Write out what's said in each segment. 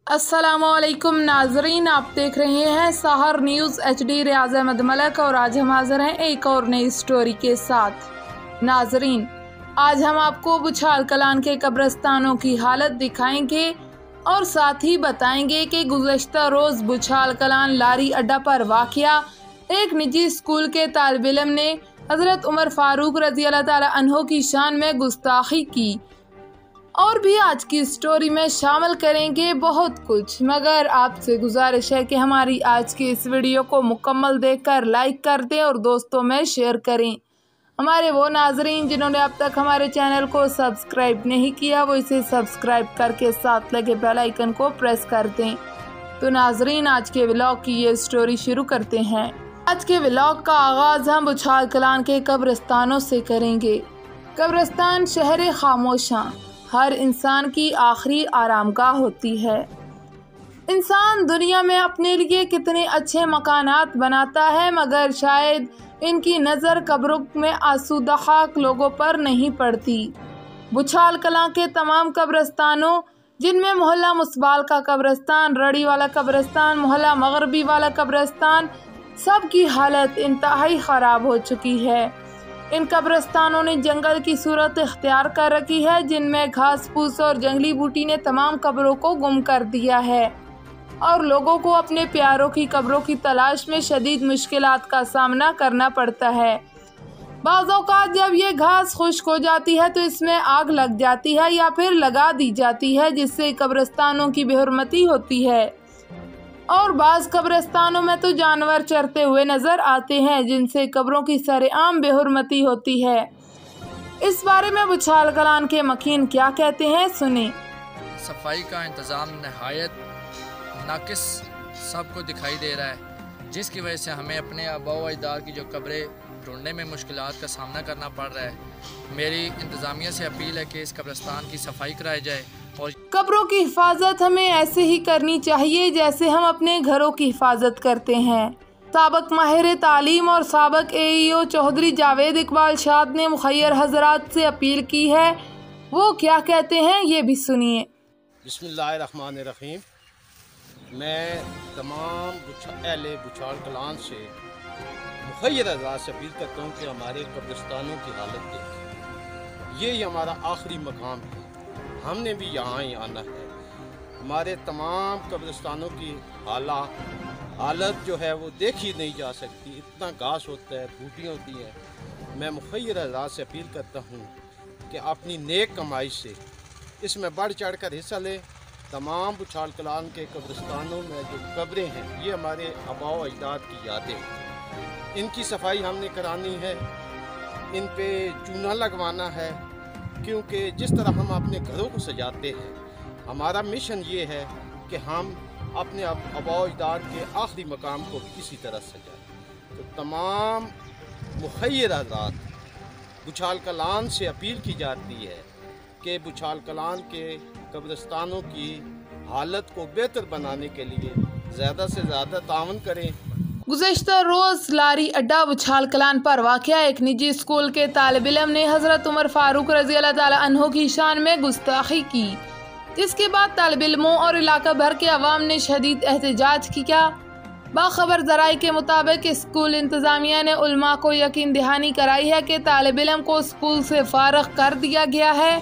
अस्सलामुअलैकुम नाजरीन, आप देख रहे हैं सहर न्यूज़ HD। रियाज अहमद मलक और आज हम हाजिर हैं एक और नई स्टोरी के साथ। नाजरीन, आज हम आपको बुछाल कलान के कब्रिस्तानों की हालत दिखाएंगे और साथ ही बताएंगे कि गुज़श्ता रोज़ बुछाल कलान लारी अड्डा पर वाक़या एक निजी स्कूल के तालिब इल्म ने हज़रत उमर फारूक रज़ी अल्लाह ताला अन्हो की शान में गुस्ताखी की। और भी आज की स्टोरी में शामिल करेंगे बहुत कुछ, मगर आपसे गुजारिश है कि हमारी आज की इस वीडियो को मुकम्मल देखकर लाइक कर दें और दोस्तों में शेयर करें। हमारे वो नाजरीन जिन्होंने अब तक हमारे चैनल को सब्सक्राइब नहीं किया, वो इसे सब्सक्राइब करके साथ लगे बेल आइकन को प्रेस कर दें। तो नाजरीन, आज के व्लॉग की ये स्टोरी शुरू करते हैं। आज के व्लॉग का आगाज़ हम बुछाल कलान के कब्रिस्तानों से करेंगे। कब्रिस्तान शहर खामोशां हर इंसान की आखिरी आरामगाह होती है। इंसान दुनिया में अपने लिए कितने अच्छे मकानात बनाता है, मगर शायद इनकी नज़र कब्रों में आसूदा खाक लोगों पर नहीं पड़ती। बुछाल कलां के तमाम कब्रिस्तानों, जिनमें मोहल्ला मुसबाल का कब्रिस्तान, रड़ी वाला कब्रिस्तान, मोहल्ला मगरबी वाला कब्रिस्तान, सब की हालत इंतहाई ख़राब हो चुकी है। इन कब्रिस्तानों ने जंगल की सूरत इख्तियार कर रखी है, जिनमें घास फूस और जंगली बूटी ने तमाम कब्रों को गुम कर दिया है और लोगों को अपने प्यारों की कब्रों की तलाश में शदीद मुश्किलात का सामना करना पड़ता है। बाज़ औक़ात जब ये घास खुश्क हो जाती है तो इसमें आग लग जाती है या फिर लगा दी जाती है, जिससे कब्रिस्तानों की बेहुरमती होती है। और बाज़ कब्रिस्तानों में तो जानवर चरते हुए नज़र आते हैं, जिनसे कब्रों की सरेआम बेहुरमती होती है। इस बारे में बुछाल कलान के मकीन क्या कहते हैं, सुने। सफाई का इंतज़ाम नहायत नाकिस सबको दिखाई दे रहा है, जिसकी वजह से हमें अपने आबा व अजदाद की जो कब्रें ढूंढने में मुश्किलात का सामना करना पड़ रहा है। मेरी इंतज़ामिया से अपील है कि इस कब्रिस्तान की सफाई कराई जाए और कब्रों की हिफाजत हमें ऐसे ही करनी चाहिए जैसे हम अपने घरों की हिफाजत करते हैं। साबक माहिर तालीम और साबक AEO चौधरी जावेद इकबाल शाद ने मुखय्यर हजरात से अपील की है। वो क्या कहते हैं, ये भी सुनिए। बिस्मिल्लाहिर्रहमानिर्रहीम। मैं तमाम अहले बुछाल कलान से मुखय्यर हजरात से अपील करता हूँ कि हमारे कब्रिस्तानों की हालत देखें। ये हमारा आखिरी मकाम है, हमने भी यहाँ ही आना है। हमारे तमाम कब्रिस्तानों की हालत जो है वो देखी नहीं जा सकती। इतना घास होता है, बूटियाँ होती हैं। मैं मुखय्यर हज़रात से अपील करता हूँ कि अपनी नेक कमाई से इसमें बढ़ चढ़ कर हिस्सा लें। तमाम बुछाल कलान के कब्रिस्तानों में जो कब्रें हैं, ये हमारे आबा व अजदाद की यादें हैं। इनकी सफाई हमने करानी है, इन पे चूना लगवाना है, क्योंकि जिस तरह हम अपने घरों को सजाते हैं, हमारा मिशन ये है कि हम अपने आबा अजदाद के आखिरी मकाम को भी इसी तरह सजाएं। तो तमाम मुखय्यर हज़रात बुछाल कलान से अपील की जाती है कि बुछाल कलान के कब्रिस्तानों की हालत को बेहतर बनाने के लिए ज़्यादा से ज़्यादा तावन करें। गुज़श्ता रोज़ लारी अड्डा बुछाल कलान पर वाक़या एक निजी स्कूल के तालिब इल्म ने हज़रत उमर फारूक रज़ी अल्लाह ताला अन्हो की शान में गुस्ताखी की, जिसके बाद तालिब इल्मों और इलाका भर के अवाम ने शदीद एहतजाज किया। बाखबर ज़राए के मुताबिक स्कूल इंतज़ामिया ने उलमा को यकीन दहानी कराई है कि तालिब इल्म को स्कूल से फारग कर दिया गया है,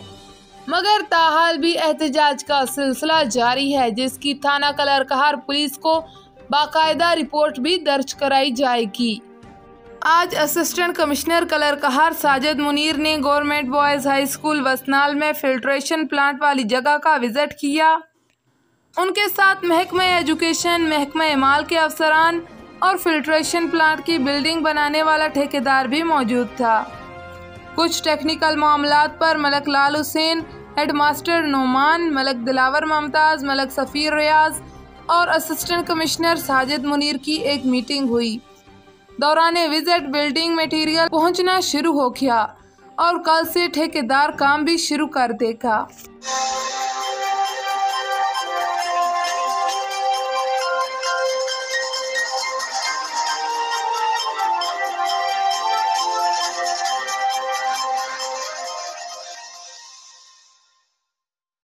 मगर ताहाल भी एहतजाज का सिलसिला जारी है, जिसकी थाना कलरकहार पुलिस को बाकायदा रिपोर्ट भी दर्ज कराई जाएगी। आज असिस्टेंट कमिश्नर कलरकहार साजिद मुनीर ने गवर्नमेंट बॉयज़ हाई स्कूल वसनाल में फिल्ट्रेशन प्लांट वाली जगह का विजिट किया। उनके साथ महकमा एजुकेशन, महकमा माल के अफसरान और फिल्ट्रेशन प्लांट की बिल्डिंग बनाने वाला ठेकेदार भी मौजूद था। कुछ टेक्निकल मामलात पर मलक लाल हुसैन, हेडमास्टर नोमान, मलक दिलावर मुमताज़, मलक सफ़ीर रियाज और असिस्टेंट कमिश्नर साजिद मुनीर की एक मीटिंग हुई। दौरान विजिट बिल्डिंग मटेरियल पहुंचना शुरू हो गया और कल से ठेकेदार काम भी शुरू कर देगा।